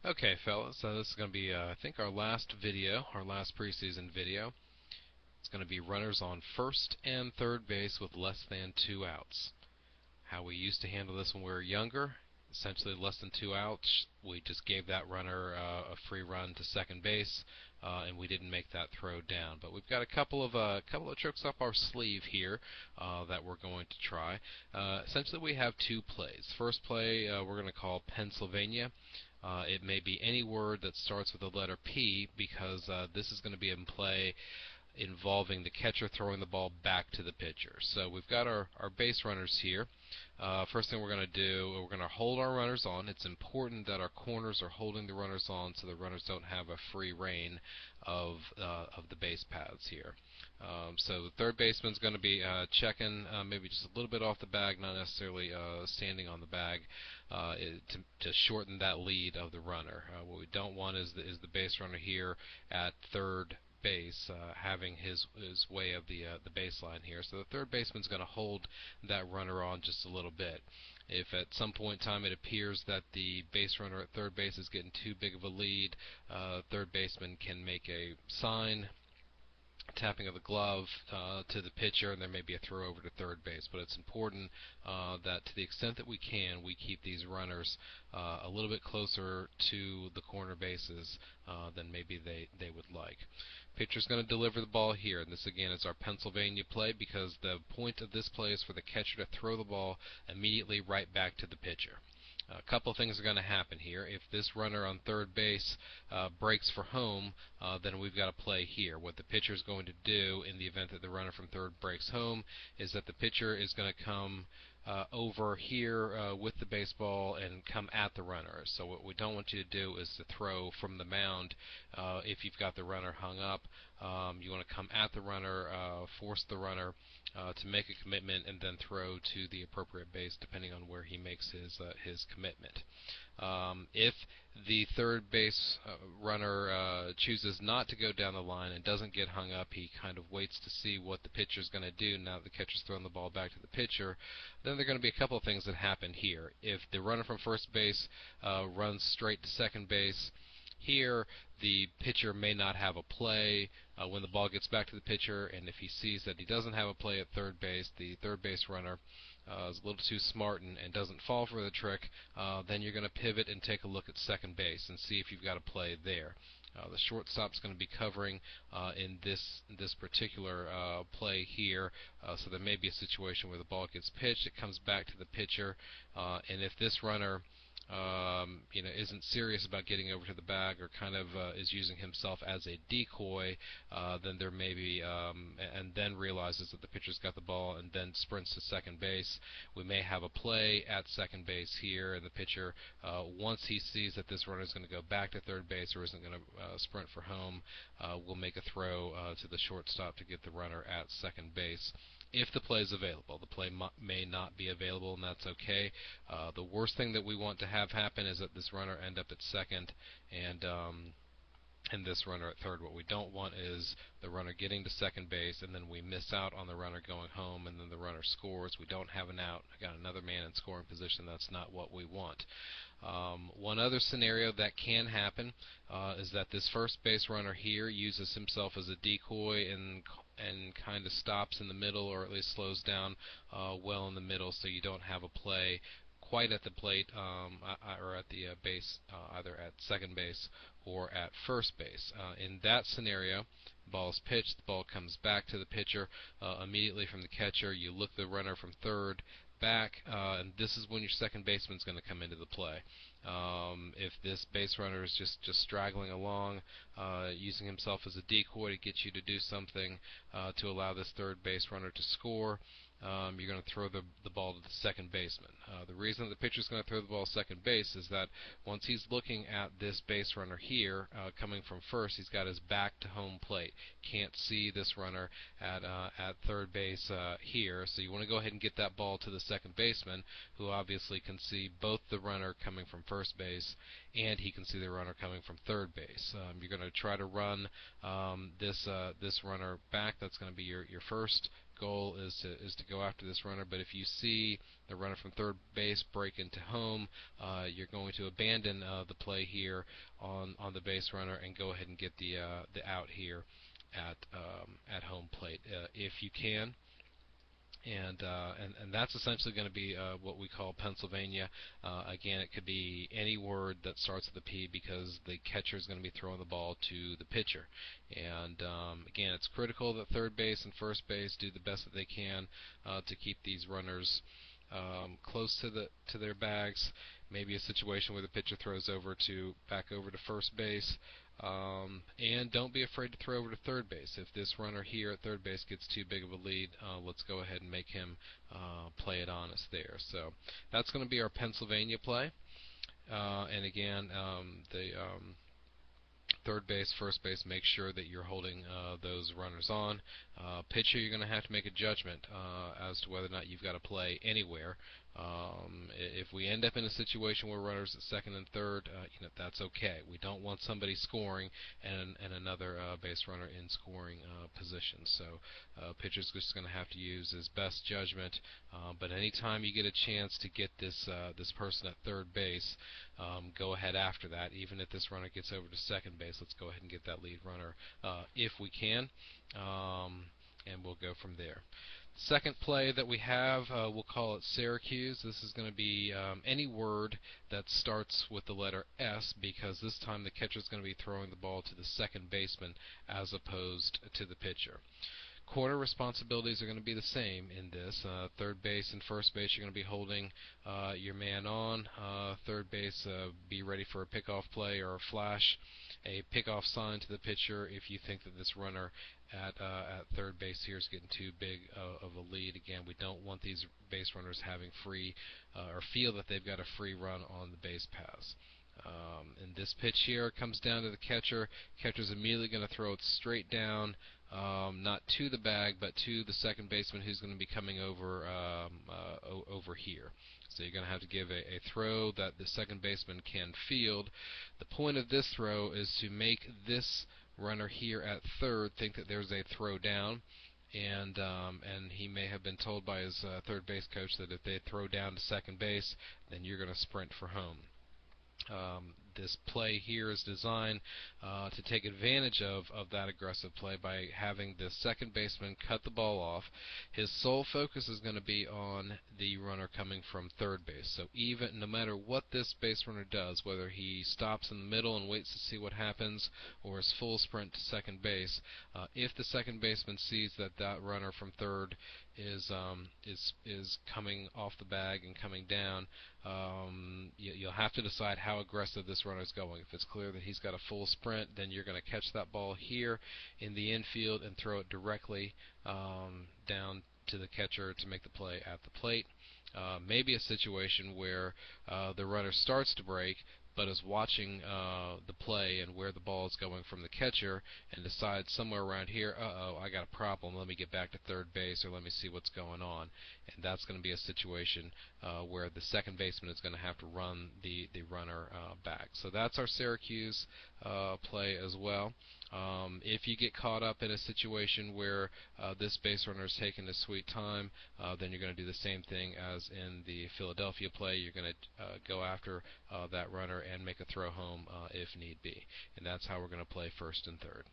Okay, fellas, so this is going to be, I think, our last video, our last preseason video. It's going to be runners on first and third base with less than 2 outs. How we used to handle this when we were younger, essentially less than 2 outs, we just gave that runner a free run to second base, and we didn't make that throw down. But we've got a couple of tricks up our sleeve here that we're going to try. Essentially, we have two plays. First play we're going to call Pennsylvania. It may be any word that starts with the letter P because this is going to be in play involving the catcher throwing the ball back to the pitcher. So we've got our base runners here. First thing we're going to do, we're going to hold our runners on. It's important that our corners are holding the runners on so the runners don't have a free rein of the base paths here. So the third baseman's going to be checking maybe just a little bit off the bag, not necessarily standing on the bag, to shorten that lead of the runner. What we don't want is the base runner here at third base, having his way of the baseline here. So the third baseman's going to hold that runner on just a little bit. If at some point in time it appears that the base runner at third base is getting too big of a lead, third baseman can make a sign, tapping of the glove to the pitcher, and there may be a throw over to third base. But it's important that to the extent that we can, we keep these runners a little bit closer to the corner bases than maybe they would like. Pitcher's going to deliver the ball here, and this again is our Pennsylvania play because the point of this play is for the catcher to throw the ball immediately right back to the pitcher. A couple of things are going to happen here. If this runner on third base breaks for home, then we've got a play here. What the pitcher is going to do in the event that the runner from third breaks home is that the pitcher is going to come over here with the baseball and come at the runner. So what we don't want you to do is to throw from the mound if you've got the runner hung up. You want to come at the runner, force the runner to make a commitment, and then throw to the appropriate base depending on where he makes his commitment. If the third base runner chooses not to go down the line and doesn't get hung up, he kind of waits to see what the pitcher is going to do now that the catcher's thrown the ball back to the pitcher. Then there are going to be a couple of things that happen here. If the runner from first base runs straight to second base, here, the pitcher may not have a play when the ball gets back to the pitcher, and if he sees that he doesn't have a play at third base, the third base runner is a little too smart and doesn't fall for the trick, then you're going to pivot and take a look at second base and see if you've got a play there. The shortstop's going to be covering in this particular play here, so there may be a situation where the ball gets pitched, it comes back to the pitcher, and if this runner isn't serious about getting over to the bag or kind of is using himself as a decoy, then there may be, and then realizes that the pitcher's got the ball and then sprints to second base. We may have a play at second base here, and the pitcher, once he sees that this runner is going to go back to third base or isn't going to sprint for home, will make a throw to the shortstop to get the runner at second base. If the play is available. The play may not be available, and that's okay. The worst thing that we want to have happen is that this runner end up at second and this runner at third. What we don't want is the runner getting to second base and then we miss out on the runner going home and then the runner scores. We don't have an out. I got another man in scoring position. That's not what we want. One other scenario that can happen is that this first base runner here uses himself as a decoy and kind of stops in the middle, or at least slows down well in the middle, so you don't have a play quite at the plate or at the base, either at second base or at first base. In that scenario, the ball is pitched, the ball comes back to the pitcher immediately from the catcher. You look the runner from third back, and this is when your second baseman is going to come into the play. If this base runner is just straggling along, using himself as a decoy to get you to do something to allow this third base runner to score, you're going to throw the ball to the second baseman. The reason the pitcher is going to throw the ball to second base is that once he's looking at this base runner here coming from first, he's got his back to home plate. Can't see this runner at third base here, so you want to go ahead and get that ball to the second baseman, who obviously can see both the runner coming from first base and he can see the runner coming from third base. You're going to try to run this runner back. That's going to be your first goal is to go after this runner. But if you see the runner from third base break into home, you're going to abandon the play here on the base runner and go ahead and get the out here at home plate if you can. And that's essentially going to be what we call Pennsylvania. Again, it could be any word that starts with a P because the catcher is going to be throwing the ball to the pitcher. And again, it's critical that third base and first base do the best that they can to keep these runners close to their bags. Maybe a situation where the pitcher throws back over to first base. And don't be afraid to throw over to third base. If this runner here at third base gets too big of a lead, let's go ahead and make him play it honest there. So that's going to be our Pennsylvania play. And again, the third base, first base, make sure that you're holding those runners on. Pitcher, you're going to have to make a judgment as to whether or not you've got to play anywhere. If we end up in a situation where runners at second and third, that's okay. We don't want somebody scoring and another base runner in scoring position. So pitcher's just going to have to use his best judgment. But anytime you get a chance to get this person at third base, go ahead after that. Even if this runner gets over to second base, let's go ahead and get that lead runner if we can, and we'll go from there. Second play that we have, we'll call it Syracuse. This is going to be any word that starts with the letter S, because this time the catcher is going to be throwing the ball to the second baseman as opposed to the pitcher. Corner responsibilities are going to be the same in this. Third base and first base, you're going to be holding your man on. Third base, be ready for a pickoff play or a flash, a pickoff sign to the pitcher if you think that this runner at third base here is getting too big of a lead. Again, we don't want these base runners having free or feel that they've got a free run on the base paths. And this pitch here comes down to the catcher. Catcher's immediately going to throw it straight down, not to the bag, but to the second baseman, who's going to be coming over over here. So you're going to have to give a throw that the second baseman can field. The point of this throw is to make this runner here at third think that there's a throw down, and he may have been told by his third base coach that if they throw down to second base, then you're going to sprint for home. This play here is designed to take advantage of that aggressive play by having the second baseman cut the ball off. His sole focus is going to be on the runner coming from third base. So even no matter what this base runner does, whether he stops in the middle and waits to see what happens or his full sprint to second base, if the second baseman sees that that runner from third is coming off the bag and coming down, you'll have to decide how aggressive this runner is going. If it's clear that he's got a full sprint, then you're going to catch that ball here in the infield and throw it directly down to the catcher to make the play at the plate. Maybe a situation where the runner starts to break but is watching the play and where the ball is going from the catcher and decides somewhere around here, I got a problem, let me get back to third base, or let me see what's going on. And that's going to be a situation where the second baseman is going to have to run the runner back. So that's our Syracuse play as well. If you get caught up in a situation where this base runner is taking his sweet time, then you're going to do the same thing as in the Philadelphia play. You're going to go after that runner and make a throw home if need be. And that's how we're going to play first and third.